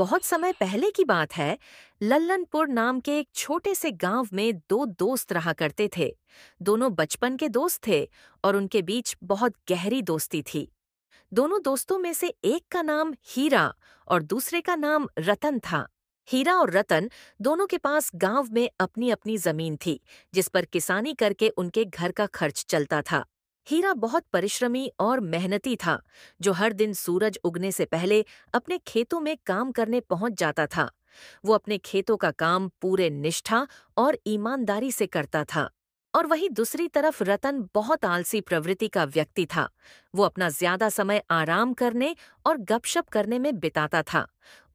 बहुत समय पहले की बात है। लल्लनपुर नाम के एक छोटे से गांव में दो दोस्त रहा करते थे। दोनों बचपन के दोस्त थे और उनके बीच बहुत गहरी दोस्ती थी। दोनों दोस्तों में से एक का नाम हीरा और दूसरे का नाम रतन था। हीरा और रतन दोनों के पास गांव में अपनी अपनी जमीन थी, जिस पर किसानी करके उनके घर का खर्च चलता था। हीरा बहुत परिश्रमी और मेहनती था, जो हर दिन सूरज उगने से पहले अपने खेतों में काम करने पहुंच जाता था। वो अपने खेतों का काम पूरे निष्ठा और ईमानदारी से करता था। और वहीं दूसरी तरफ रतन बहुत आलसी प्रवृत्ति का व्यक्ति था। वो अपना ज्यादा समय आराम करने और गपशप करने में बिताता था।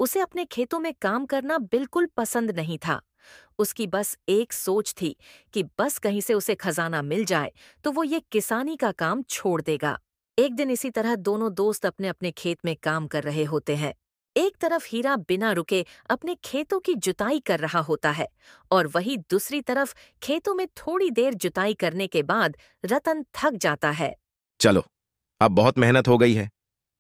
उसे अपने खेतों में काम करना बिल्कुल पसंद नहीं था। उसकी बस एक सोच थी कि बस कहीं से उसे खजाना मिल जाए तो वो ये किसानी का काम छोड़ देगा। एक दिन इसी तरह दोनों दोस्त अपने अपने खेत में काम कर रहे होते हैं। एक तरफ हीरा बिना रुके अपने खेतों की जुताई कर रहा होता है और वहीं दूसरी तरफ खेतों में थोड़ी देर जुताई करने के बाद रतन थक जाता है। चलो, अब बहुत मेहनत हो गई है।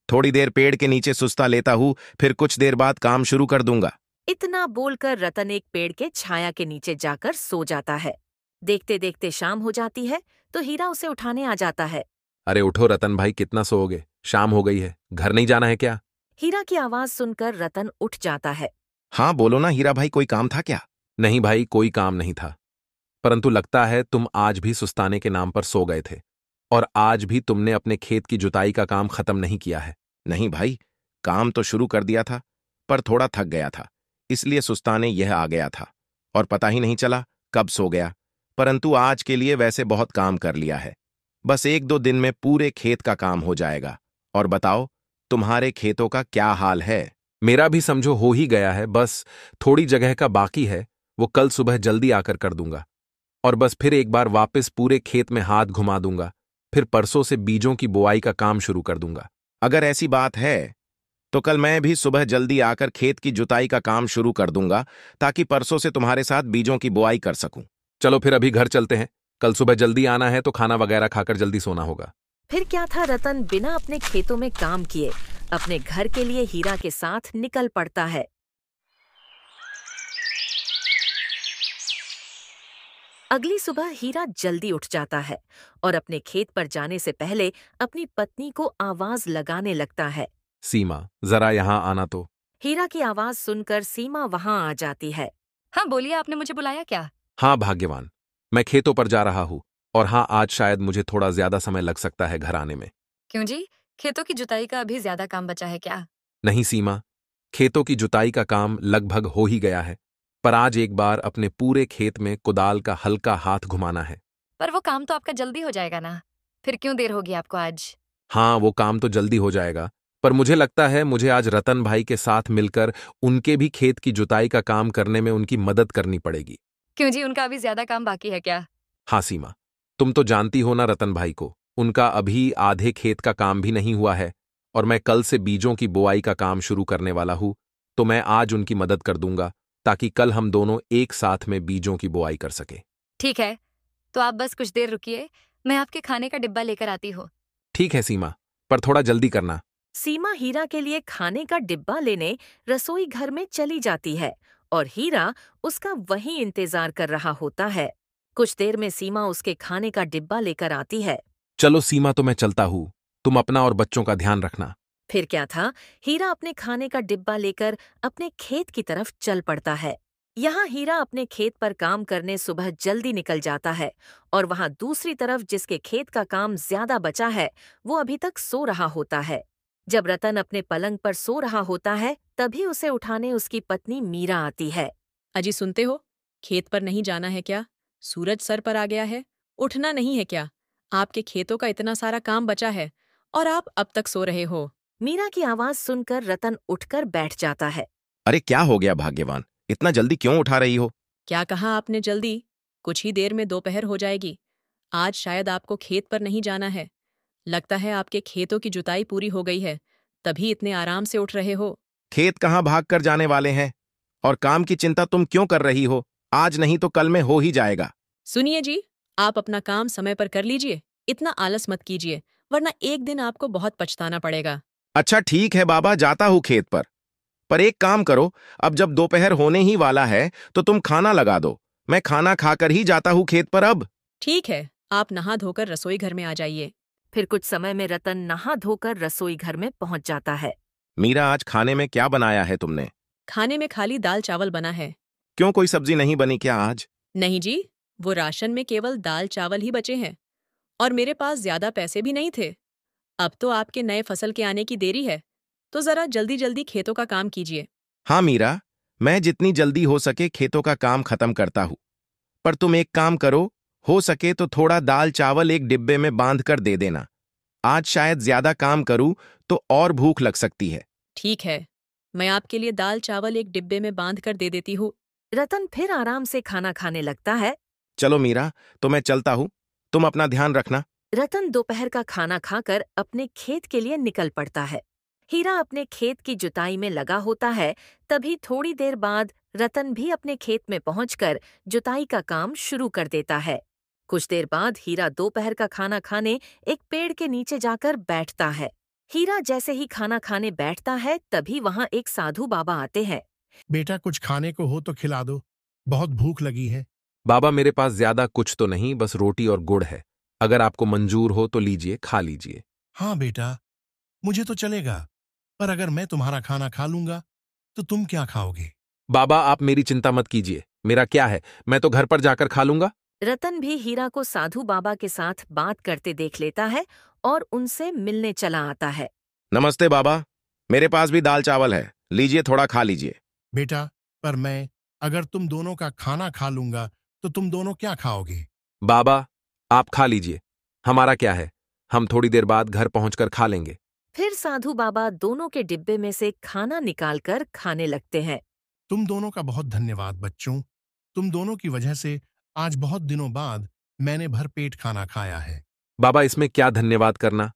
थोड़ी देर पेड़ के नीचे सुस्ता लेता हूँ, फिर कुछ देर बाद काम शुरू कर दूंगा। इतना बोलकर रतन एक पेड़ के छाया के नीचे जाकर सो जाता है। देखते देखते शाम हो जाती है तो हीरा उसे उठाने आ जाता है। अरे उठो रतन भाई, कितना सोओगे? शाम हो गई है, घर नहीं जाना है क्या? हीरा की आवाज सुनकर रतन उठ जाता है। हाँ बोलो ना हीरा भाई, कोई काम था क्या? नहीं भाई, कोई काम नहीं था, परंतु लगता है तुम आज भी सुस्ताने के नाम पर सो गए थे और आज भी तुमने अपने खेत की जुताई का काम खत्म नहीं किया है। नहीं भाई, काम तो शुरू कर दिया था, पर थोड़ा थक गया था, इसलिए सुस्ताने यह आ गया था और पता ही नहीं चला कब सो गया। परंतु आज के लिए वैसे बहुत काम कर लिया है। बस एक दो दिन में पूरे खेत का काम हो जाएगा। और बताओ, तुम्हारे खेतों का क्या हाल है? मेरा भी समझो हो ही गया है, बस थोड़ी जगह का बाकी है, वो कल सुबह जल्दी आकर कर दूंगा और बस फिर एक बार वापस पूरे खेत में हाथ घुमा दूंगा। फिर परसों से बीजों की बुआई का काम शुरू कर दूंगा। अगर ऐसी बात है तो कल मैं भी सुबह जल्दी आकर खेत की जुताई का काम शुरू कर दूंगा, ताकि परसों से तुम्हारे साथ बीजों की बुआई कर सकूं। चलो फिर अभी घर चलते हैं, कल सुबह जल्दी आना है तो खाना वगैरह खाकर जल्दी सोना होगा। फिर क्या था, रतन बिना अपने खेतों में काम किए अपने घर के लिए हीरा के साथ निकल पड़ता है। अगली सुबह हीरा जल्दी उठ जाता है और अपने खेत पर जाने से पहले अपनी पत्नी को आवाज लगाने लगता है। सीमा, जरा यहाँ आना तो। हीरा की आवाज सुनकर सीमा वहां आ जाती है। हाँ बोलिए, आपने मुझे बुलाया क्या? हाँ भाग्यवान, मैं खेतों पर जा रहा हूँ और हाँ, आज शायद मुझे थोड़ा ज्यादा समय लग सकता है घर आने में। क्यों जी, खेतों की जुताई का अभी ज्यादा काम बचा है क्या? नहीं सीमा, खेतों की जुताई का काम लगभग हो ही गया है, पर आज एक बार अपने पूरे खेत में कुदाल का हल्का हाथ घुमाना है। पर वो काम तो आपका जल्दी हो जाएगा ना, फिर क्यों देर होगी आपको आज? हाँ, वो काम तो जल्दी हो जाएगा, पर मुझे लगता है मुझे आज रतन भाई के साथ मिलकर उनके भी खेत की जुताई का काम करने में उनकी मदद करनी पड़ेगी। क्यों जी, उनका अभी ज्यादा काम बाकी है क्या? हाँ सीमा, तुम तो जानती हो ना रतन भाई को, उनका अभी आधे खेत का काम भी नहीं हुआ है और मैं कल से बीजों की बुआई का काम शुरू करने वाला हूं, तो मैं आज उनकी मदद कर दूंगा ताकि कल हम दोनों एक साथ में बीजों की बुआई कर सके। ठीक है, तो आप बस कुछ देर रुकिए, मैं आपके खाने का डिब्बा लेकर आती हूँ। ठीक है सीमा, पर थोड़ा जल्दी करना। सीमा हीरा के लिए खाने का डिब्बा लेने रसोई घर में चली जाती है और हीरा उसका वहीं इंतजार कर रहा होता है। कुछ देर में सीमा उसके खाने का डिब्बा लेकर आती है। चलो सीमा, तो मैं चलता हूँ, तुम अपना और बच्चों का ध्यान रखना। फिर क्या था, हीरा अपने खाने का डिब्बा लेकर अपने खेत की तरफ चल पड़ता है। यहाँ हीरा अपने खेत पर काम करने सुबह जल्दी निकल जाता है और वहाँ दूसरी तरफ जिसके खेत का काम ज्यादा बचा है वो अभी तक सो रहा होता है। जब रतन अपने पलंग पर सो रहा होता है तभी उसे उठाने उसकी पत्नी मीरा आती है। अजी सुनते हो, खेत पर नहीं जाना है क्या? सूरज सर पर आ गया है, उठना नहीं है क्या? आपके खेतों का इतना सारा काम बचा है और आप अब तक सो रहे हो। मीरा की आवाज सुनकर रतन उठकर बैठ जाता है। अरे क्या हो गया भाग्यवान, इतना जल्दी क्यों उठा रही हो? क्या कहा आपने जल्दी? कुछ ही देर में दोपहर हो जाएगी। आज शायद आपको खेत पर नहीं जाना है। लगता है आपके खेतों की जुताई पूरी हो गई है, तभी इतने आराम से उठ रहे हो। खेत कहाँ भाग कर जाने वाले हैं, और काम की चिंता तुम क्यों कर रही हो? आज नहीं तो कल में हो ही जाएगा। सुनिए जी, आप अपना काम समय पर कर लीजिए, इतना आलस मत कीजिए, वरना एक दिन आपको बहुत पछताना पड़ेगा। अच्छा ठीक है बाबा, जाता हूँ खेत पर, पर एक काम करो, अब जब दोपहर होने ही वाला है तो तुम खाना लगा दो। मैं खाना खाकर ही जाता हूँ खेत पर अब। ठीक है, आप नहा धोकर रसोई घर में आ जाइए। फिर कुछ समय में रतन नहा धोकर रसोई घर में पहुंच जाता है। मीरा, आज खाने में क्या बनाया है तुमने? खाने में खाली दाल चावल बना है। क्यों, कोई सब्जी नहीं बनी क्या आज? नहीं जी, वो राशन में केवल दाल चावल ही बचे हैं और मेरे पास ज्यादा पैसे भी नहीं थे। अब तो आपके नए फसल के आने की देरी है, तो जरा जल्दी जल्दी खेतों का काम कीजिए। हाँ मीरा, मैं जितनी जल्दी हो सके खेतों का काम खत्म करता हूँ। पर तुम एक काम करो, हो सके तो थोड़ा दाल चावल एक डिब्बे में बांध कर दे देना। आज शायद ज्यादा काम करूं तो और भूख लग सकती है। ठीक है, मैं आपके लिए दाल चावल एक डिब्बे में बांध कर दे देती हूँ। रतन फिर आराम से खाना खाने लगता है। चलो मीरा, तो मैं चलता हूँ, तुम अपना ध्यान रखना। रतन दोपहर का खाना खाकर अपने खेत के लिए निकल पड़ता है। हीरा अपने खेत की जुताई में लगा होता है। तभी थोड़ी देर बाद रतन भी अपने खेत में पहुंचकर जुताई का काम शुरू कर देता है। कुछ देर बाद हीरा दोपहर का खाना खाने एक पेड़ के नीचे जाकर बैठता है। हीरा जैसे ही खाना खाने बैठता है तभी वहां एक साधु बाबा आते हैं। बेटा, कुछ खाने को हो तो खिला दो, बहुत भूख लगी है। बाबा, मेरे पास ज्यादा कुछ तो नहीं, बस रोटी और गुड़ है। अगर आपको मंजूर हो तो लीजिए, खा लीजिए। हाँ बेटा, मुझे तो चलेगा, पर अगर मैं तुम्हारा खाना खा लूंगा तो तुम क्या खाओगे? बाबा, आप मेरी चिंता मत कीजिए, मेरा क्या है, मैं तो घर पर जाकर खा लूंगा। रतन भी हीरा को साधु बाबा के साथ बात करते देख लेता है और उनसे मिलने चला आता है। नमस्ते बाबा, मेरे पास भी दाल चावल है, लीजिए थोड़ा खा लीजिए। बेटा, पर मैं अगर तुम दोनों का खाना खा लूंगा तो तुम दोनों क्या खाओगे? बाबा, आप खा लीजिए, हमारा क्या है, हम थोड़ी देर बाद घर पहुंचकर खा लेंगे। फिर साधु बाबा दोनों के डिब्बे में से खाना निकालकर खाने लगते हैं। तुम दोनों का बहुत धन्यवाद बच्चों, तुम दोनों की वजह से आज बहुत दिनों बाद मैंने भर पेट खाना खाया है। बाबा, इसमें क्या धन्यवाद करना,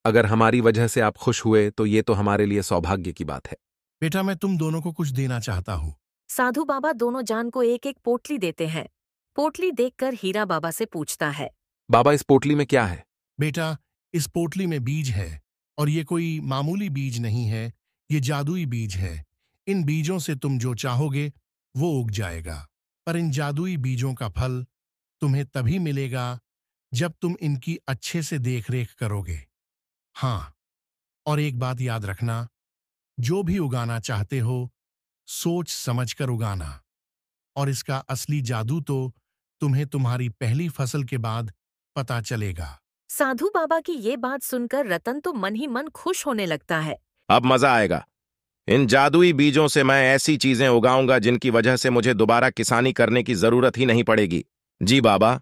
अगर हमारी वजह से आप खुश हुए तो ये तो हमारे लिए सौभाग्य की बात है। बेटा, मैं तुम दोनों को कुछ देना चाहता हूँ। साधु बाबा दोनों जान को एक एक पोटली देते हैं। पोटली देखकर हीरा बाबा से पूछता है। बाबा, इस पोटली में क्या है? बेटा, इस पोटली में बीज है और ये कोई मामूली बीज नहीं है, ये जादुई बीज है। इन बीजों से तुम जो चाहोगे वो उग जाएगा, पर इन जादुई बीजों का फल तुम्हें तभी मिलेगा जब तुम इनकी अच्छे से देखरेख करोगे। हाँ, और एक बात याद रखना, जो भी उगाना चाहते हो सोच समझकर उगाना, और इसका असली जादू तो तुम्हें तुम्हारी पहली फसल के बाद पता चलेगा। साधु बाबा की ये बात सुनकर रतन तो मन ही मन खुश होने लगता है। अब मजा आएगा, इन जादुई बीजों से मैं ऐसी चीजें उगाऊंगा जिनकी वजह से मुझे दोबारा किसानी करने की जरूरत ही नहीं पड़ेगी। जी बाबा,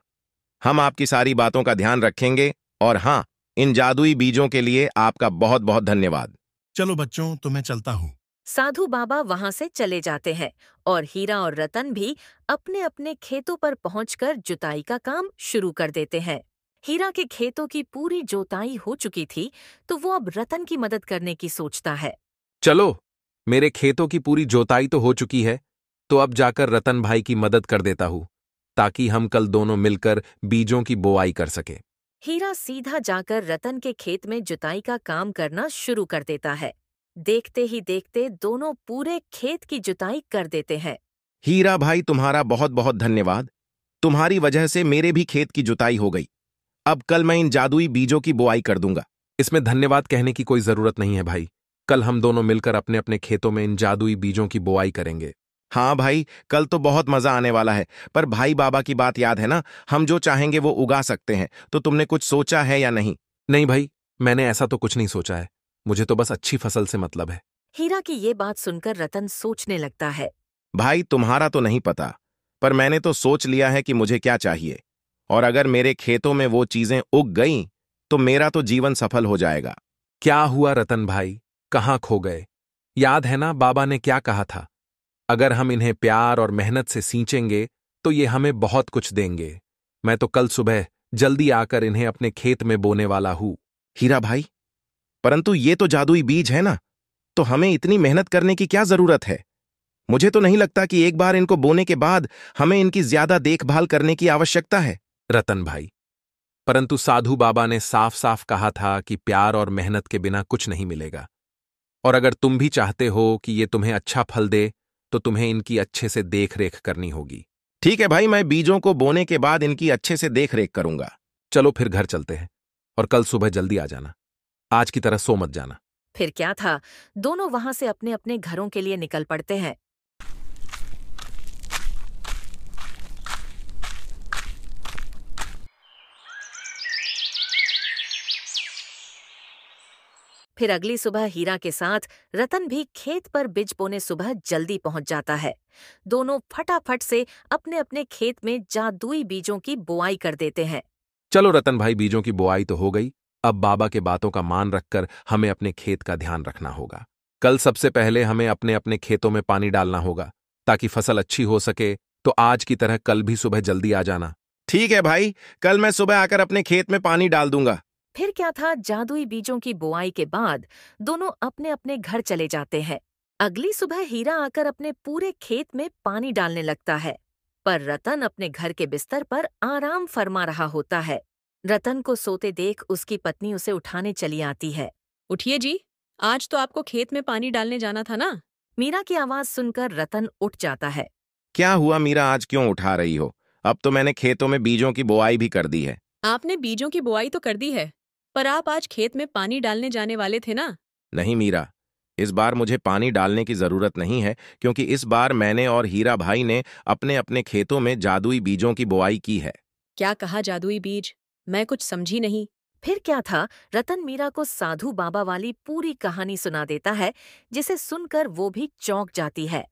हम आपकी सारी बातों का ध्यान रखेंगे, और हाँ, इन जादुई बीजों के लिए आपका बहुत बहुत धन्यवाद। चलो बच्चों, तो मैं चलता हूँ। साधु बाबा वहां से चले जाते हैं और हीरा और रतन भी अपने अपने खेतों पर पहुंचकर जुताई का काम शुरू कर देते हैं। हीरा के खेतों की पूरी जोताई हो चुकी थी, तो वो अब रतन की मदद करने की सोचता है। चलो, मेरे खेतों की पूरी जोताई तो हो चुकी है, तो अब जाकर रतन भाई की मदद कर देता हूँ, ताकि हम कल दोनों मिलकर बीजों की बोआई कर सके। हीरा सीधा जाकर रतन के खेत में जुताई का काम करना शुरू कर देता है। देखते ही देखते दोनों पूरे खेत की जुताई कर देते हैं। हीरा भाई, तुम्हारा बहुत बहुत धन्यवाद, तुम्हारी वजह से मेरे भी खेत की जुताई हो गई। अब कल मैं इन जादुई बीजों की बोआई कर दूंगा। इसमें धन्यवाद कहने की कोई जरूरत नहीं है भाई, कल हम दोनों मिलकर अपने अपने खेतों में इन जादुई बीजों की बोआई करेंगे। हाँ भाई, कल तो बहुत मजा आने वाला है, पर भाई बाबा की बात याद है ना, हम जो चाहेंगे वो उगा सकते हैं। तो तुमने कुछ सोचा है या नहीं? नहीं भाई, मैंने ऐसा तो कुछ नहीं सोचा है, मुझे तो बस अच्छी फसल से मतलब है। हीरा की ये बात सुनकर रतन सोचने लगता है। भाई, तुम्हारा तो नहीं पता, पर मैंने तो सोच लिया है कि मुझे क्या चाहिए, और अगर मेरे खेतों में वो चीजें उग गईं तो मेरा तो जीवन सफल हो जाएगा। क्या हुआ रतन भाई, कहाँ खो गए? याद है ना बाबा ने क्या कहा था, अगर हम इन्हें प्यार और मेहनत से सींचेंगे तो ये हमें बहुत कुछ देंगे। मैं तो कल सुबह जल्दी आकर इन्हें अपने खेत में बोने वाला हूं। हीरा भाई, परंतु ये तो जादुई बीज है ना, तो हमें इतनी मेहनत करने की क्या जरूरत है? मुझे तो नहीं लगता कि एक बार इनको बोने के बाद हमें इनकी ज्यादा देखभाल करने की आवश्यकता है। रतन भाई, परंतु साधु बाबा ने साफ साफ कहा था कि प्यार और मेहनत के बिना कुछ नहीं मिलेगा। और अगर तुम भी चाहते हो कि ये तुम्हें अच्छा फल दे तो तुम्हें इनकी अच्छे से देख रेख करनी होगी। ठीक है भाई, मैं बीजों को बोने के बाद इनकी अच्छे से देख रेख करूंगा। चलो फिर घर चलते हैं और कल सुबह जल्दी आ जाना। आज की तरह सो मत जाना। फिर क्या था, दोनों वहां से अपने अपने घरों के लिए निकल पड़ते हैं। फिर अगली सुबह हीरा के साथ रतन भी खेत पर बिज बोने सुबह जल्दी पहुंच जाता है। दोनों फटाफट से अपने अपने खेत में जादुई बीजों की बुआई कर देते हैं। चलो रतन भाई, बीजों की बुआई तो हो गई। अब बाबा के बातों का मान रखकर हमें अपने खेत का ध्यान रखना होगा। कल सबसे पहले हमें अपने अपने खेतों में पानी डालना होगा ताकि फसल अच्छी हो सके। तो आज की तरह कल भी सुबह जल्दी आ जाना। ठीक है भाई, कल मैं सुबह आकर अपने खेत में पानी डाल दूंगा। फिर क्या था, जादुई बीजों की बुआई के बाद दोनों अपने अपने घर चले जाते हैं। अगली सुबह हीरा आकर अपने पूरे खेत में पानी डालने लगता है, पर रतन अपने घर के बिस्तर पर आराम फरमा रहा होता है। रतन को सोते देख उसकी पत्नी उसे उठाने चली आती है। उठिए जी, आज तो आपको खेत में पानी डालने जाना था ना। मीरा की आवाज सुनकर रतन उठ जाता है। क्या हुआ मीरा, आज क्यों उठा रही हो? अब तो मैंने खेतों में बीजों की बुआई भी कर दी है। आपने बीजों की बुआई तो कर दी है, पर आप आज खेत में पानी डालने जाने वाले थे ना। नहीं मीरा, इस बार मुझे पानी डालने की जरूरत नहीं है, क्योंकि इस बार मैंने और हीरा भाई ने अपने अपने खेतों में जादुई बीजों की बुआई की है। क्या कहा जादुई बीज? मैं कुछ समझी नहीं। फिर क्या था, रतन मीरा को साधु बाबा वाली पूरी कहानी सुना देता है, जिसे सुनकर वो भी चौंक जाती है।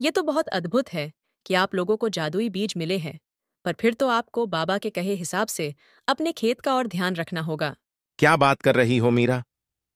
ये तो बहुत अद्भुत है कि आप लोगों को जादुई बीज मिले हैं, पर फिर तो आपको बाबा के कहे हिसाब से अपने खेत का और ध्यान रखना होगा। क्या बात कर रही हो मीरा?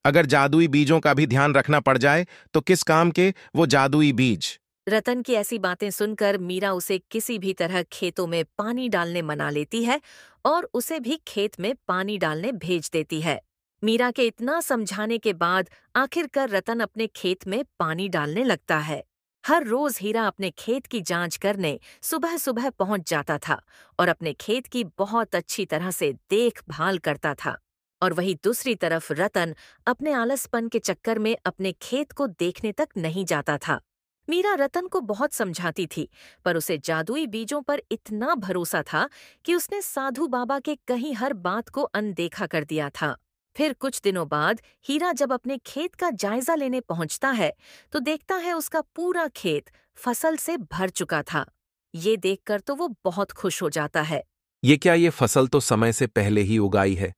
अगर जादुई बीजों का भी ध्यान रखना पड़ जाए तो किस काम के वो जादुई बीज? रतन की ऐसी बातें सुनकर मीरा उसे किसी भी तरह खेतों में पानी डालने मना लेती है और उसे भी खेत में पानी डालने भेज देती है। मीरा के इतना समझाने के बाद आखिरकार रतन अपने खेत में पानी डालने लगता है। हर रोज हीरा अपने खेत की जांच करने सुबह सुबह पहुंच जाता था और अपने खेत की बहुत अच्छी तरह से देखभाल करता था। और वहीं दूसरी तरफ रतन अपने आलसपन के चक्कर में अपने खेत को देखने तक नहीं जाता था। मीरा रतन को बहुत समझाती थी, पर उसे जादुई बीजों पर इतना भरोसा था कि उसने साधु बाबा के कहीं हर बात को अनदेखा कर दिया था। फिर कुछ दिनों बाद हीरा जब अपने खेत का जायजा लेने पहुंचता है तो देखता है उसका पूरा खेत फसल से भर चुका था। ये देखकर तो वो बहुत खुश हो जाता है। ये फसल तो समय से पहले ही उगाई है।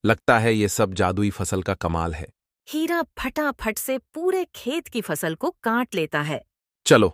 लगता है ये सब जादुई फसल का कमाल है। हीरा फटाफट से पूरे खेत की फसल को काट लेता है। चलो,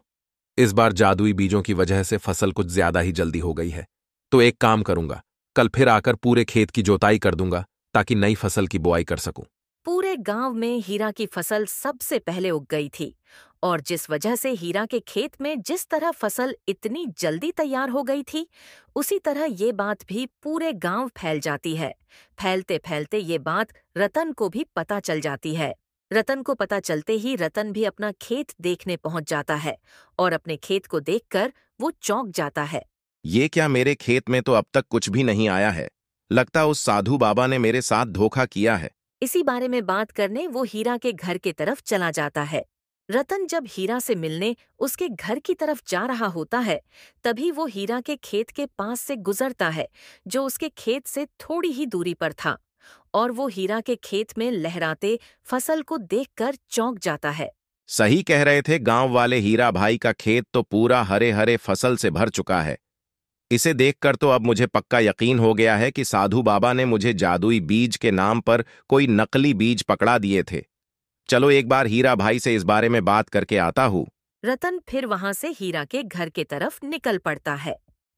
इस बार जादुई बीजों की वजह से फसल कुछ ज्यादा ही जल्दी हो गई है, तो एक काम करूंगा, कल फिर आकर पूरे खेत की जोताई कर दूंगा ताकि नई फसल की बुआई कर सकूं। पूरे गांव में हीरा की फसल सबसे पहले उग गई थी और जिस वजह से हीरा के खेत में जिस तरह फसल इतनी जल्दी तैयार हो गई थी, उसी तरह ये बात भी पूरे गांव फैल जाती है। फैलते फैलते ये बात रतन को भी पता चल जाती है। रतन को पता चलते ही रतन भी अपना खेत देखने पहुंच जाता है और अपने खेत को देखकर वो चौंक जाता है। ये क्या, मेरे खेत में तो अब तक कुछ भी नहीं आया है। लगता उस साधु बाबा ने मेरे साथ धोखा किया है। इसी बारे में बात करने वो हीरा के घर की तरफ चला जाता है। रतन जब हीरा से मिलने उसके घर की तरफ जा रहा होता है, तभी वो हीरा के खेत के पास से गुजरता है, जो उसके खेत से थोड़ी ही दूरी पर था, और वो हीरा के खेत में लहराते फसल को देखकर चौंक जाता है। सही कह रहे थे गांव वाले, हीरा भाई का खेत तो पूरा हरे हरे फसल से भर चुका है। इसे देखकर तो अब मुझे पक्का यकीन हो गया है कि साधु बाबा ने मुझे जादुई बीज के नाम पर कोई नकली बीज पकड़ा दिए थे। चलो एक बार हीरा भाई से इस बारे में बात करके आता हूँ। रतन फिर वहां से हीरा के घर के तरफ निकल पड़ता है,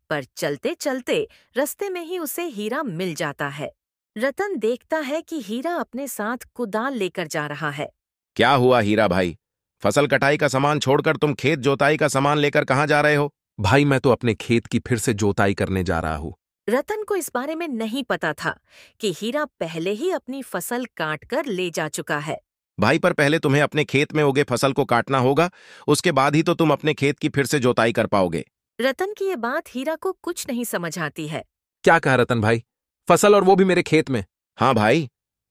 पर चलते चलते रास्ते में ही उसे हीरा मिल जाता है। रतन देखता है कि हीरा अपने साथ कुदाल लेकर जा रहा है। क्या हुआ हीरा भाई, फसल कटाई का सामान छोड़कर तुम खेत जोताई का सामान लेकर कहाँ जा रहे हो? भाई, मैं तो अपने खेत की फिर से जोताई करने जा रहा हूँ। रतन को इस बारे में नहीं पता था कि हीरा पहले ही अपनी फसल काट कर ले जा चुका है। भाई, पर पहले तुम्हें अपने खेत में उगे फसल को काटना होगा, उसके बाद ही तो तुम अपने खेत की फिर से जोताई कर पाओगे। रतन की ये बात हीरा को कुछ नहीं समझ आती है। क्या कहा रतन भाई? फसल और वो भी मेरे खेत में? हाँ भाई,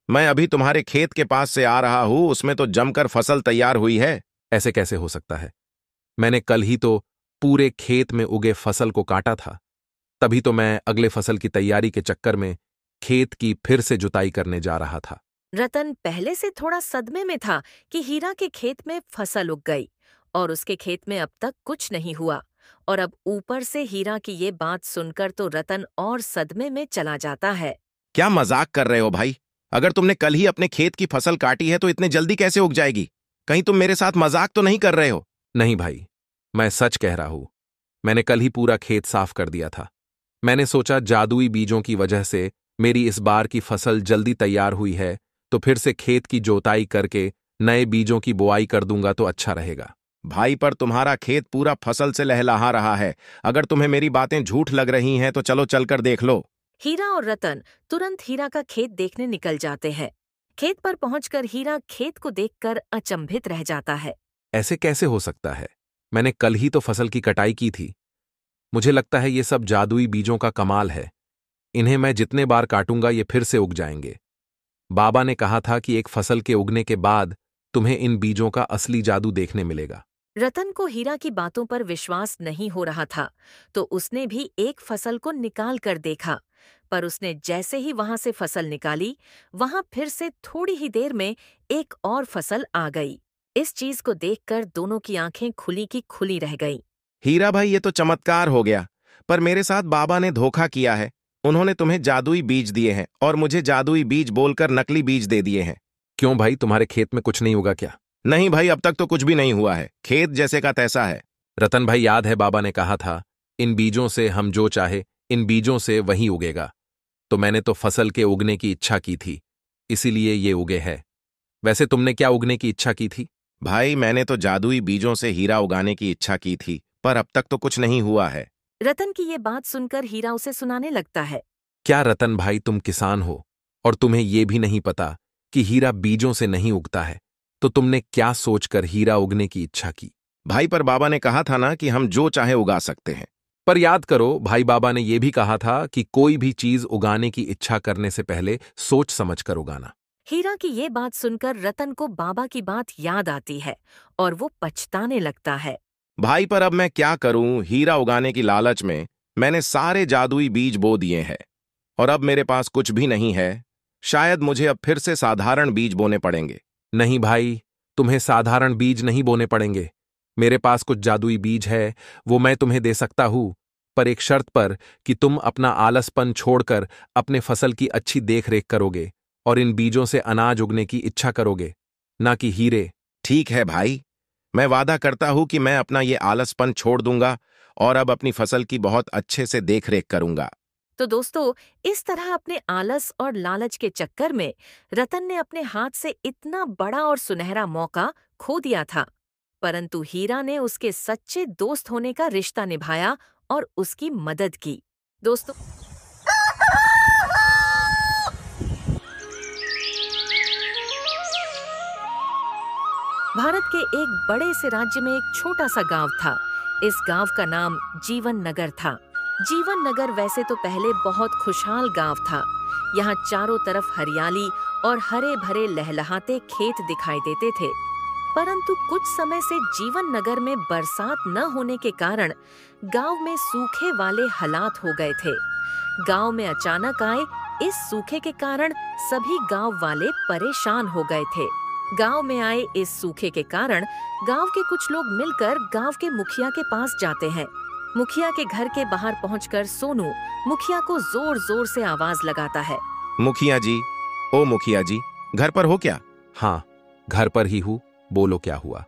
मैं अभी तुम्हारे खेत के पास से आ रहा हूं, उसमें तो जमकर फसल तैयार हुई है। ऐसे कैसे हो सकता है? मैंने कल ही तो पूरे खेत में उगे फसल को काटा था। तभी तो मैं अगले फसल की तैयारी के चक्कर में खेत की फिर से जुताई करने जा रहा था। रतन पहले से थोड़ा सदमे में था कि हीरा के खेत में फसल उग गई और उसके खेत में अब तक कुछ नहीं हुआ, और अब ऊपर से हीरा की ये बात सुनकर तो रतन और सदमे में चला जाता है। क्या मजाक कर रहे हो भाई? अगर तुमने कल ही अपने खेत की फसल काटी है तो इतने जल्दी कैसे उग जाएगी? कहीं तुम मेरे साथ मजाक तो नहीं कर रहे हो? नहीं भाई, मैं सच कह रहा हूं। मैंने कल ही पूरा खेत साफ कर दिया था। मैंने सोचा जादुई बीजों की वजह से मेरी इस बार की फसल जल्दी तैयार हुई है, तो फिर से खेत की जोताई करके नए बीजों की बुआई कर दूंगा तो अच्छा रहेगा। भाई, पर तुम्हारा खेत पूरा फसल से लहलहा रहा है। अगर तुम्हें मेरी बातें झूठ लग रही हैं तो चलो चलकर देख लो। हीरा और रतन तुरंत हीरा का खेत देखने निकल जाते हैं। खेत पर पहुंचकर हीरा खेत को देखकर अचंभित रह जाता है। ऐसे कैसे हो सकता है? मैंने कल ही तो फसल की कटाई की थी। मुझे लगता है ये सब जादुई बीजों का कमाल है। इन्हें मैं जितने बार काटूंगा ये फिर से उग जाएंगे। बाबा ने कहा था कि एक फसल के उगने के बाद तुम्हें इन बीजों का असली जादू देखने मिलेगा। रतन को हीरा की बातों पर विश्वास नहीं हो रहा था, तो उसने भी एक फसल को निकाल कर देखा। पर उसने जैसे ही वहां से फसल निकाली, वहां फिर से थोड़ी ही देर में एक और फसल आ गई। इस चीज को देखकर दोनों की आंखें खुली की खुली रह गईं। हीरा भाई, ये तो चमत्कार हो गया, पर मेरे साथ बाबा ने धोखा किया है। उन्होंने तुम्हें जादुई बीज दिए हैं और मुझे जादुई बीज बोलकर नकली बीज दे दिए हैं। क्यों भाई, तुम्हारे खेत में कुछ नहीं उगा क्या? नहीं भाई, अब तक तो कुछ भी नहीं हुआ है। खेत जैसे का तैसा है। रतन भाई, याद है बाबा ने कहा था इन बीजों से हम जो चाहे इन बीजों से वही उगेगा। तो मैंने तो फसल के उगने की इच्छा की थी, इसीलिए ये उगे है। वैसे तुमने क्या उगने की इच्छा की थी? भाई, मैंने तो जादुई बीजों से हीरा उगाने की इच्छा की थी, पर अब तक तो कुछ नहीं हुआ है। रतन की ये बात सुनकर हीरा उसे सुनाने लगता है। क्या रतन भाई, तुम किसान हो और तुम्हें ये भी नहीं पता कि हीरा बीजों से नहीं उगता है? तो तुमने क्या सोचकर हीरा उगने की इच्छा की? भाई, पर बाबा ने कहा था ना कि हम जो चाहे उगा सकते हैं। पर याद करो भाई, बाबा ने यह भी कहा था कि कोई भी चीज उगाने की इच्छा करने से पहले सोच समझ कर उगाना। हीरा की ये बात सुनकर रतन को बाबा की बात याद आती है और वो पछताने लगता है। भाई, पर अब मैं क्या करूं? हीरा उगाने की लालच में मैंने सारे जादुई बीज बो दिए हैं और अब मेरे पास कुछ भी नहीं है। शायद मुझे अब फिर से साधारण बीज बोने पड़ेंगे। नहीं भाई, तुम्हें साधारण बीज नहीं बोने पड़ेंगे। मेरे पास कुछ जादुई बीज है, वो मैं तुम्हें दे सकता हूं, पर एक शर्त पर कि तुम अपना आलसपन छोड़कर अपने फसल की अच्छी देखरेख करोगे और इन बीजों से अनाज उगने की इच्छा करोगे, ना कि हीरे। ठीक है भाई, मैं वादा करता हूं कि मैं अपना ये आलसपन छोड़ दूंगा और अब अपनी फसल की बहुत अच्छे से देखरेख करूंगा। तो दोस्तों, इस तरह अपने आलस और लालच के चक्कर में रतन ने अपने हाथ से इतना बड़ा और सुनहरा मौका खो दिया था, परंतु हीरा ने उसके सच्चे दोस्त होने का रिश्ता निभाया और उसकी मदद की। दोस्तों, भारत के एक बड़े से राज्य में एक छोटा सा गांव था। इस गांव का नाम जीवन नगर था। जीवन नगर वैसे तो पहले बहुत खुशहाल गांव था। यहाँ चारों तरफ हरियाली और हरे भरे लहलहाते खेत दिखाई देते थे। परंतु कुछ समय से जीवन नगर में बरसात न होने के कारण गांव में सूखे वाले हालात हो गए थे। गांव में अचानक आए इस सूखे के कारण सभी गांव वाले परेशान हो गए थे। गांव में आए इस सूखे के कारण गांव के कुछ लोग मिलकर गांव के मुखिया के पास जाते हैं। मुखिया के घर के बाहर पहुंचकर सोनू मुखिया को जोर जोर से आवाज लगाता है। मुखिया जी, ओ मुखिया जी, घर पर हो क्या? हाँ, घर पर ही हूँ। बोलो क्या हुआ?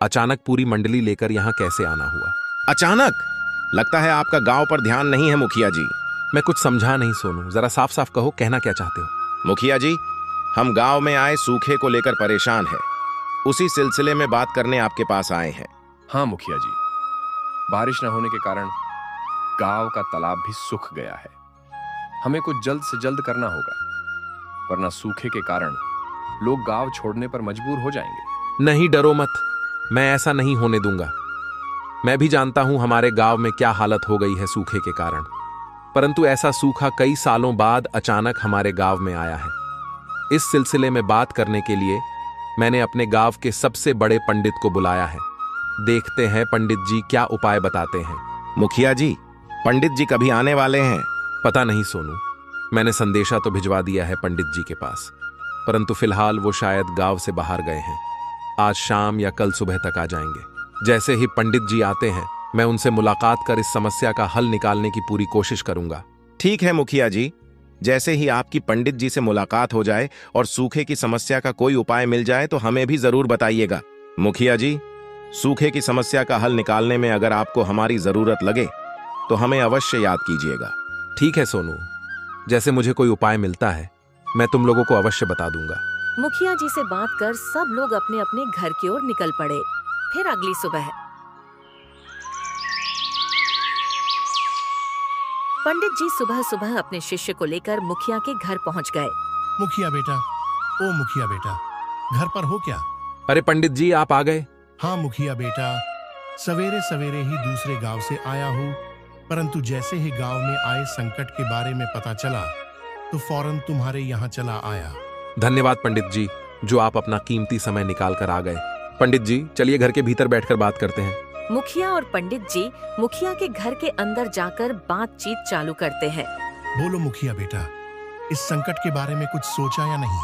अचानक पूरी मंडली लेकर यहाँ कैसे आना हुआ? अचानक? लगता है आपका गांव पर ध्यान नहीं है मुखिया जी। मैं कुछ समझा नहीं सोनू, जरा साफ साफ कहो, कहना क्या चाहते हो? मुखिया जी, हम गांव में आए सूखे को लेकर परेशान हैं। उसी सिलसिले में बात करने आपके पास आए हैं। हाँ मुखिया जी, बारिश न होने के कारण गांव का तालाब भी सूख गया है। हमें कुछ जल्द से जल्द करना होगा, वरना सूखे के कारण लोग गांव छोड़ने पर मजबूर हो जाएंगे। नहीं, डरो मत, मैं ऐसा नहीं होने दूंगा। मैं भी जानता हूं हमारे गांव में क्या हालत हो गई है सूखे के कारण, परंतु ऐसा सूखा कई सालों बाद अचानक हमारे गांव में आया है। इस सिलसिले में बात करने के लिए मैंने अपने गांव के सबसे बड़े पंडित को बुलाया है। देखते हैं पंडित जी क्या उपाय बताते हैं। मुखिया जी, पंडित जी कभी आने वाले हैं? पता नहीं सोनू, मैंने संदेशा तो भिजवा दिया है पंडित जी के पास, परंतु फिलहाल वो शायद गांव से बाहर गए हैं। आज शाम या कल सुबह तक आ जाएंगे। जैसे ही पंडित जी आते हैं मैं उनसे मुलाकात कर इस समस्या का हल निकालने की पूरी कोशिश करूंगा। ठीक है मुखिया जी, जैसे ही आपकी पंडित जी से मुलाकात हो जाए और सूखे की समस्या का कोई उपाय मिल जाए तो हमें भी जरूर बताइएगा। मुखिया जी, सूखे की समस्या का हल निकालने में अगर आपको हमारी जरूरत लगे तो हमें अवश्य याद कीजिएगा। ठीक है सोनू, जैसे मुझे कोई उपाय मिलता है मैं तुम लोगों को अवश्य बता दूंगा। मुखिया जी से बात कर सब लोग अपने अपने घर की ओर निकल पड़े। फिर अगली सुबह पंडित जी सुबह सुबह अपने शिष्य को लेकर मुखिया के घर पहुंच गए। मुखिया बेटा, ओ मुखिया बेटा, घर पर हो क्या? अरे पंडित जी, आप आ गए? हाँ मुखिया बेटा, सवेरे सवेरे ही दूसरे गांव से आया हूँ, परंतु जैसे ही गांव में आए संकट के बारे में पता चला तो फौरन तुम्हारे यहाँ चला आया। धन्यवाद पंडित जी, जो आप अपना कीमती समय निकाल कर आ गए। पंडित जी, चलिए घर के भीतर बैठकर बात करते हैं। मुखिया और पंडित जी मुखिया के घर के अंदर जाकर बातचीत चालू करते हैं। बोलो मुखिया बेटा, इस संकट के बारे में कुछ सोचा या नहीं?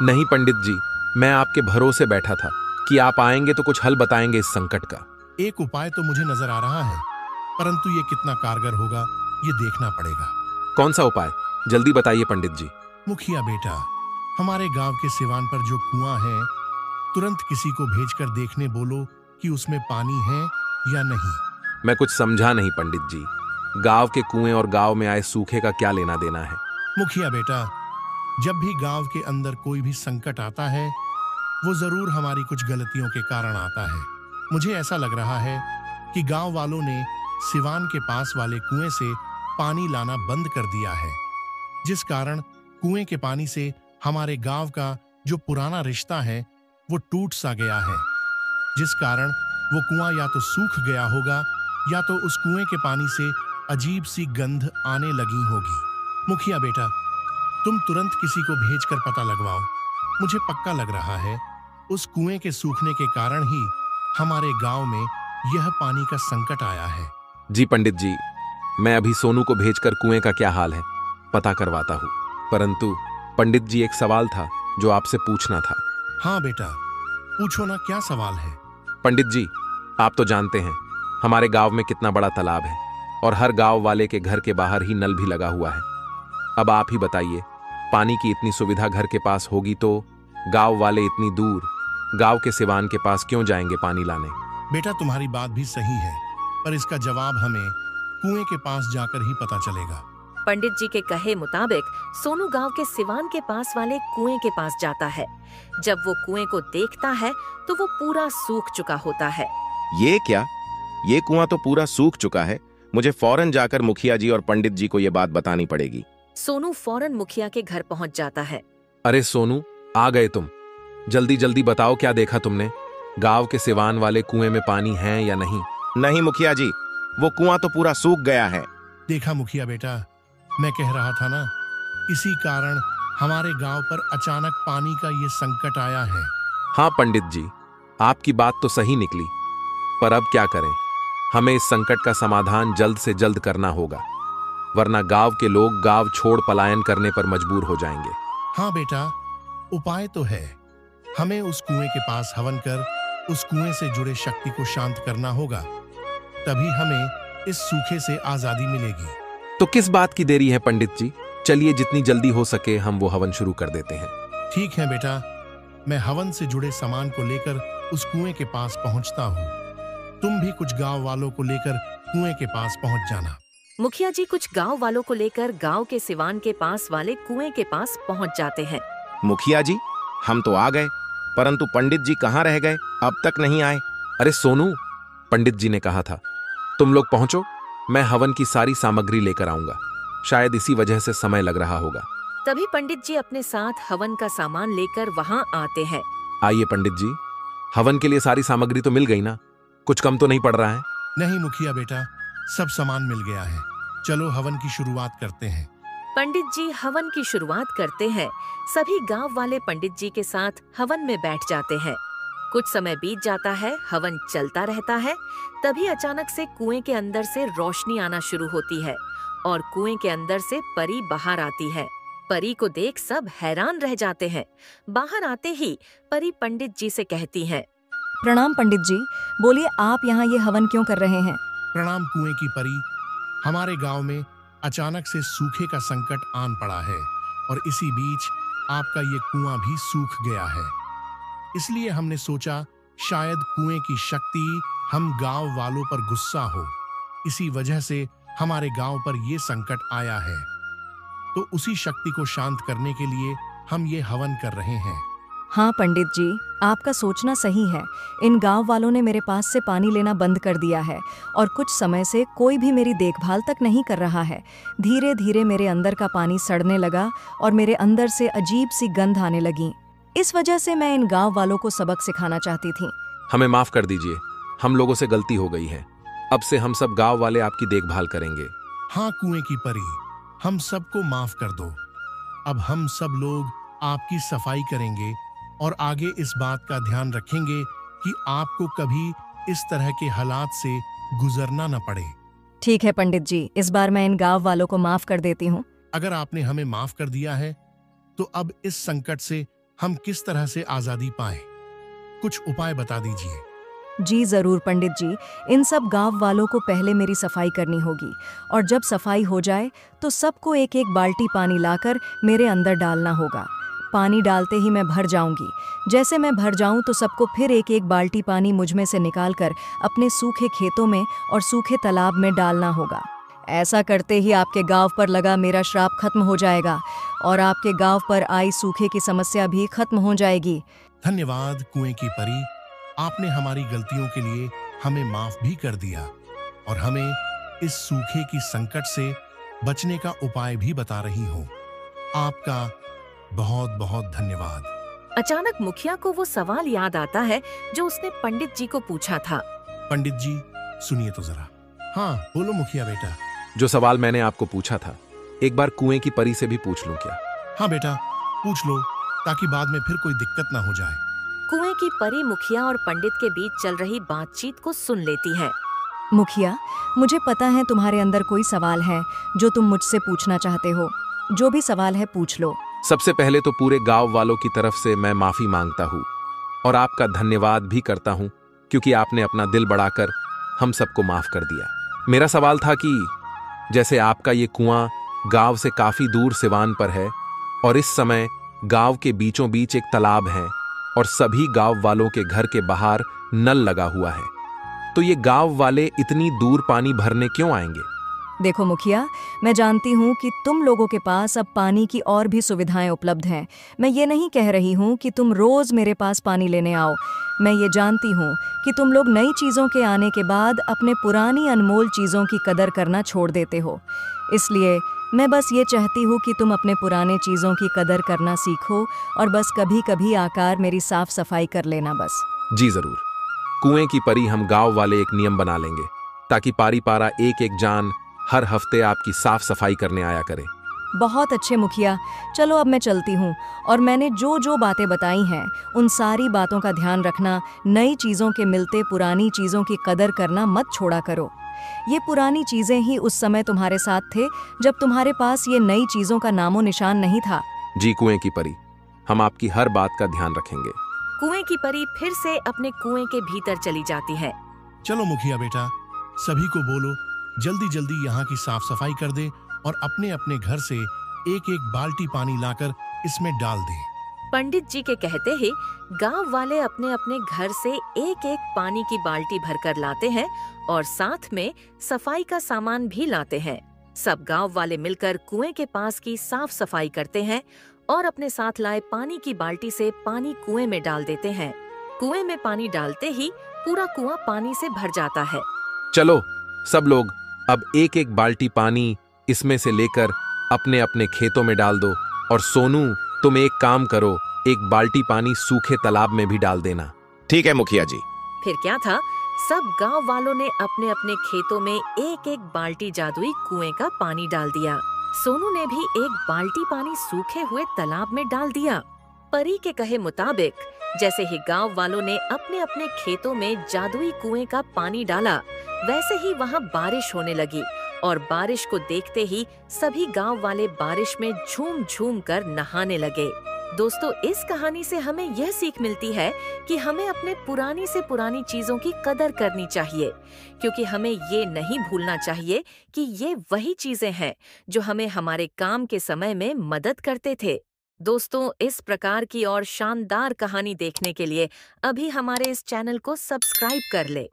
नहीं पंडित जी, मैं आपके भरोसे बैठा था कि आप आएंगे तो कुछ हल बताएंगे इस संकट का। एक उपाय तो मुझे नजर आ रहा है, परंतु ये कितना कारगर होगा ये देखना पड़ेगा। कौन सा उपाय? जल्दी बताइए पंडित जी। मुखिया बेटा, हमारे गांव के सिवान पर जो कुआं है, तुरंत किसी को भेजकर देखने बोलो कि उसमें पानी है या नहीं। मैं कुछ समझा नहीं पंडित जी, गांव के कुएं और गांव में आए सूखे का क्या लेना देना है? मुखिया बेटा, जब भी गांव के अंदर कोई भी संकट आता है वो जरूर हमारी कुछ गलतियों के कारण आता है। मुझे ऐसा लग रहा है कि गांव वालों ने सिवान के पास वाले कुएं से पानी लाना बंद कर दिया है, जिस कारण कुएं के पानी से हमारे गांव का जो पुराना रिश्ता है वो टूट सा गया है, जिस कारण वो कुआं या तो सूख गया होगा या तो उस कुएं के पानी से अजीब सी गंध आने लगी होगी। मुखिया बेटा, तुम तुरंत किसी को भेजकर पता लगवाओ। मुझे पक्का लग रहा है उस कुएं के सूखने के कारण ही हमारे गांव में यह पानी का संकट आया है। जी पंडित जी, मैं अभी सोनू को भेजकर कुएं का क्या हाल है पता करवाता हूँ। परंतु पंडित जी, एक सवाल था जो आपसे पूछना था। हाँ बेटा, पूछो ना, क्या सवाल है? पंडित जी, आप तो जानते हैं हमारे गांव में कितना बड़ा तालाब है और हर गांव वाले के घर के बाहर ही नल भी लगा हुआ है। अब आप ही बताइए, पानी की इतनी सुविधा घर के पास होगी तो गांव वाले इतनी दूर गांव के सिवान के पास क्यों जाएंगे पानी लाने? बेटा, तुम्हारी बात भी सही है, पर इसका जवाब हमें कुएं के पास जाकर ही पता चलेगा। पंडित जी के कहे मुताबिक सोनू गांव के सिवान के पास वाले कुएं के पास जाता है। जब वो कुएं को देखता है तो वो पूरा सूख चुका होता है। ये क्या? ये कुआं तो पूरा सूख चुका है। मुझे फौरन जाकर मुखिया जी और पंडित जी को ये बात बतानी पड़ेगी। सोनू फौरन मुखिया के घर पहुंच जाता है। अरे सोनू, आ गए तुम? जल्दी जल्दी बताओ, क्या देखा तुमने? गांव के सिवान वाले कुएं में पानी है या नहीं? नहीं मुखिया जी, वो कुआं तो पूरा सूख गया है। देखा मुखिया बेटा, मैं कह रहा था ना, इसी कारण हमारे गांव पर अचानक पानी का ये संकट आया है। हाँ पंडित जी, आपकी बात तो सही निकली, पर अब क्या करें? हमें इस संकट का समाधान जल्द से जल्द करना होगा, वरना गांव के लोग गांव छोड़ पलायन करने पर मजबूर हो जाएंगे। हाँ बेटा, उपाय तो है। हमें उस कुएं के पास हवन कर उस कुएं से जुड़े शक्ति को शांत करना होगा, तभी हमें इस सूखे से आजादी मिलेगी। तो किस बात की देरी है पंडित जी? चलिए जितनी जल्दी हो सके हम वो हवन शुरू कर देते हैं। ठीक है बेटा, मैं हवन से जुड़े सामान को लेकर उस कुएं के पास पहुंचता हूँ। तुम भी कुछ गांव वालों को लेकर कुएं के पास पहुंच जाना। मुखिया जी कुछ गांव वालों को लेकर गांव के सिवान के पास वाले कुएं के पास पहुंच जाते हैं। मुखिया जी, हम तो आ गए, परंतु पंडित जी कहाँ रह गए? अब तक नहीं आए। अरे सोनू, पंडित जी ने कहा था तुम लोग पहुंचो, मैं हवन की सारी सामग्री लेकर आऊंगा। शायद इसी वजह से समय लग रहा होगा। तभी पंडित जी अपने साथ हवन का सामान लेकर वहां आते हैं। आइए पंडित जी, हवन के लिए सारी सामग्री तो मिल गई ना? कुछ कम तो नहीं पड़ रहा है? नहीं मुखिया बेटा, सब सामान मिल गया है। चलो हवन की शुरुआत करते हैं। पंडित जी हवन की शुरुआत करते हैं। सभी गांव वाले पंडित जी के साथ हवन में बैठ जाते हैं। कुछ समय बीत जाता है, हवन चलता रहता है। तभी अचानक से कुएं के अंदर से रोशनी आना शुरू होती है और कुएं के अंदर से परी बाहर आती है। परी को देख सब हैरान रह जाते हैं। बाहर आते ही परी पंडित जी से कहती है, प्रणाम पंडित जी, बोलिए आप यहाँ ये हवन क्यों कर रहे हैं? प्रणाम कुएं की परी। हमारे गांव में अचानक से सूखे का संकट आन पड़ा है और इसी बीच आपका ये कुआं भी सूख गया है। इसलिए हमने सोचा शायद कुएं की शक्ति हम गांव वालों पर गुस्सा हो, इसी वजह से हमारे गांव पर ये संकट आया है। तो उसी शक्ति को शांत करने के लिए हम ये हवन कर रहे हैं। हाँ पंडित जी, आपका सोचना सही है। इन गांव वालों ने मेरे पास से पानी लेना बंद कर दिया है और कुछ समय से कोई भी मेरी देखभाल तक नहीं कर रहा है। धीरे धीरे मेरे अंदर का पानी सड़ने लगा और मेरे अंदर से अजीब सी गंध आने लगी। इस वजह से मैं इन गांव वालों को सबक सिखाना चाहती थी। हमें माफ कर दीजिए, हम लोगों से गलती हो गई है। अब से हम सब गांव वाले आपकी देखभाल करेंगे। हाँ कुएं की परी, हम सबको माफ कर दो। अब हम सब लोग आपकी सफाई करेंगे और आगे इस बात का ध्यान रखेंगे कि आपको कभी इस तरह के हालात से गुजरना न पड़े। ठीक है पंडित जी, इस बार मैं इन गांव वालों को माफ कर देती हूँ। अगर आपने हमें माफ कर दिया है तो अब इस संकट से हम किस तरह से आजादी पाएं? कुछ उपाय बता दीजिए। जी जरूर पंडित जी, इन सब गांव वालों को पहले मेरी सफाई करनी होगी और जब सफाई हो जाए तो सबको एक एक बाल्टी पानी लाकर मेरे अंदर डालना होगा। पानी डालते ही मैं भर जाऊंगी। जैसे मैं भर जाऊं तो सबको फिर एक एक बाल्टी पानी मुझ में से निकालकर अपने सूखे खेतों में और सूखे तालाब में डालना होगा। ऐसा करते ही आपके गांव पर लगा मेरा श्राप खत्म हो जाएगा और आपके गांव पर आई सूखे की समस्या भी खत्म हो जाएगी। धन्यवाद कुएं की परी, आपने हमारी गलतियों के लिए हमें माफ भी कर दिया और हमें इस सूखे की संकट से बचने का उपाय भी बता रही हो। आपका बहुत बहुत धन्यवाद। अचानक मुखिया को वो सवाल याद आता है जो उसने पंडित जी को पूछा था। पंडित जी सुनिए तो जरा। हाँ बोलो मुखिया बेटा। जो सवाल मैंने आपको पूछा था, एक बार कुएं की परी से भी पूछ लूं क्या? हाँ बेटा पूछ लो, ताकि बाद में फिर कोई दिक्कत ना हो जाए। कुएं की परी मुखिया और पंडित के बीच चल रही बातचीत को सुन लेती है। मुखिया, मुझे पता है तुम्हारे अंदर कोई सवाल है जो तुम मुझसे पूछना चाहते हो। जो भी सवाल है पूछ लो। सबसे पहले तो पूरे गांव वालों की तरफ से मैं माफी मांगता हूँ और आपका धन्यवाद भी करता हूँ क्योंकि आपने अपना दिल बढ़ाकर हम सबको माफ कर दिया। मेरा सवाल था कि जैसे आपका ये कुआं गांव से काफी दूर सिवान पर है और इस समय गांव के बीचों बीच एक तालाब है और सभी गांव वालों के घर के बाहर नल लगा हुआ है, तो ये गांव वाले इतनी दूर पानी भरने क्यों आएंगे? देखो मुखिया, मैं जानती हूँ कि तुम लोगों के पास अब पानी की और भी सुविधाएं उपलब्ध हैं। मैं ये नहीं कह रही हूँ कि तुम रोज मेरे पास पानी लेने आओ। मैं ये जानती हूँ कि तुम लोग नई चीज़ों के आने के बाद अपने पुरानी अनमोल चीज़ों की कदर करना छोड़ देते हो। इसलिए मैं बस ये चाहती हूँ कि तुम अपने पुराने चीज़ों की कदर करना सीखो और बस कभी कभी आकर मेरी साफ सफाई कर लेना बस। जी जरूर। कुएं की परी, हम गांव वाले एक नियम बना लेंगे ताकि पारी पारा एक एक जान हर हफ्ते आपकी साफ सफाई करने आया करे। बहुत अच्छे मुखिया, चलो अब मैं चलती हूँ और मैंने जो जो बातें बताई हैं उन सारी बातों का ध्यान रखना। नई चीज़ों के मिलते पुरानी चीज़ों की कदर करना मत छोड़ा करो। ये पुरानी चीज़ें ही उस समय तुम्हारे साथ थे जब तुम्हारे पास ये नई चीज़ों का नामो निशान नहीं था। जी कुएं की परी, हम आपकी हर बात का ध्यान रखेंगे। कुएं की परी फिर से अपने कुएं के भीतर चली जाती है। चलो मुखिया बेटा, सभी को बोलो जल्दी जल्दी यहाँ की साफ सफाई कर दे और अपने अपने घर से एक एक बाल्टी पानी लाकर इसमें डाल दे। पंडित जी के कहते ही गांव वाले अपने अपने घर से एक एक पानी की बाल्टी भरकर लाते हैं और साथ में सफाई का सामान भी लाते हैं। सब गांव वाले मिलकर कुएं के पास की साफ सफाई करते हैं और अपने साथ लाए पानी की बाल्टी से पानी कुएं में डाल देते हैं। कुएं में पानी डालते ही पूरा कुआं पानी से भर जाता है। चलो सब लोग अब एक एक बाल्टी पानी इसमें से लेकर अपने अपने खेतों में डाल दो और सोनू तुम एक काम करो, एक बाल्टी पानी सूखे तालाब में भी डाल देना। ठीक है मुखिया जी। फिर क्या था, सब गांव वालों ने अपने अपने खेतों में एक एक बाल्टी जादुई कुएं का पानी डाल दिया। सोनू ने भी एक बाल्टी पानी सूखे हुए तालाब में डाल दिया। परी के कहे मुताबिक जैसे ही गांव वालों ने अपने अपने खेतों में जादुई कुएं का पानी डाला, वैसे ही वहां बारिश होने लगी और बारिश को देखते ही सभी गांव वाले बारिश में झूम झूम कर नहाने लगे। दोस्तों, इस कहानी से हमें यह सीख मिलती है कि हमें अपने पुरानी से पुरानी चीजों की कदर करनी चाहिए, क्योंकि हमें ये नहीं भूलना चाहिए कि ये वही चीजें हैं जो हमें हमारे काम के समय में मदद करते थे। दोस्तों, इस प्रकार की और शानदार कहानी देखने के लिए अभी हमारे इस चैनल को सब्सक्राइब कर ले।